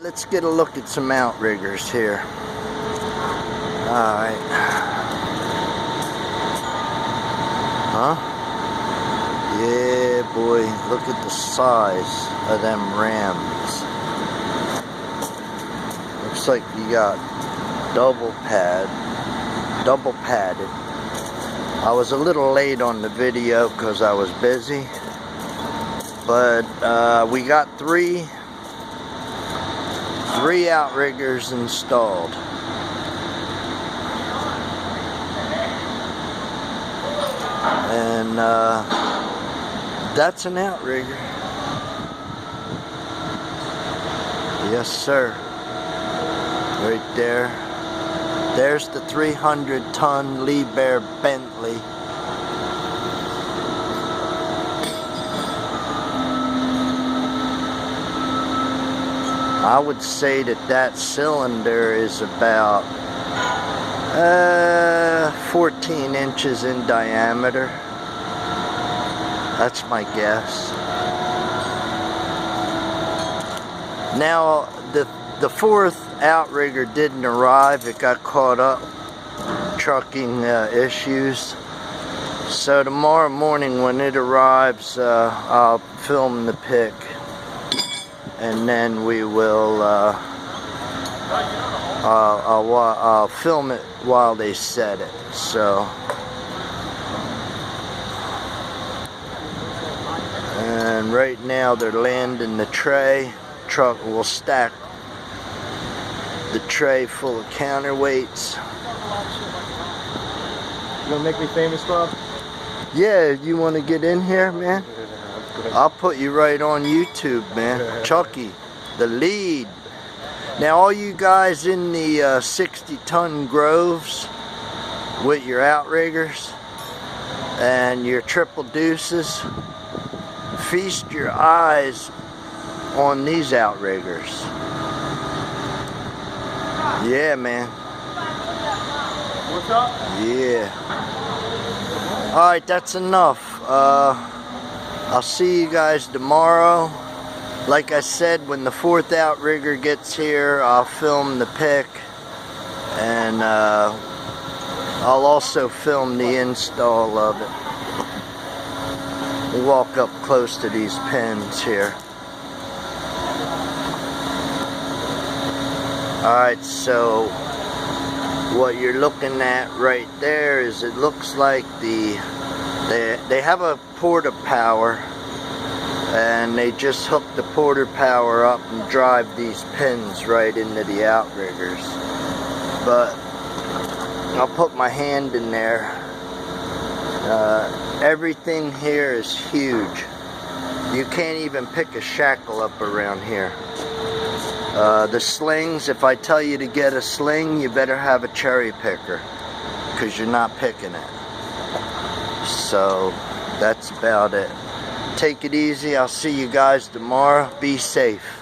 let's get a look at some outriggers here. Alright. Huh? Yeah, boy, look at the size of them rams. Looks like you got double padded. I was a little late on the video because I was busy, but we got three outriggers installed. And that's an outrigger. Yes, sir. Right there. There's the 300-ton Liebherr Bentley. I would say that cylinder is about 14 inches in diameter. That's my guess. Now, the fourth outrigger didn't arrive. It got caught up trucking issues. So tomorrow morning when it arrives, I'll film the pic, and then we will I'll film it while they set it. So, and right now they're landing the tray. Truck will stack the tray full of counterweights. You gonna make me famous, Bob? Yeah, you want to get in here, man? I'll put you right on YouTube, man. Chucky, the lead. Now, all you guys in the 60-ton Groves with your outriggers and your triple deuces, feast your eyes on these outriggers. Yeah, man. What's up? Yeah. Alright, that's enough. I'll see you guys tomorrow. Like I said, when the fourth outrigger gets here, I'll film the pic, and I'll also film the install of it. We'll walk up close to these pins here. Alright, so what you're looking at right there is, it looks like they have a porta power, and they just hook the porta power up and drive these pins right into the outriggers. But I'll put my hand in there. Everything here is huge. You can't even pick a shackle up around here. The slings, if I tell you to get a sling, you better have a cherry picker, because you're not picking it. So that's about it. Take it easy. I'll see you guys tomorrow. Be safe.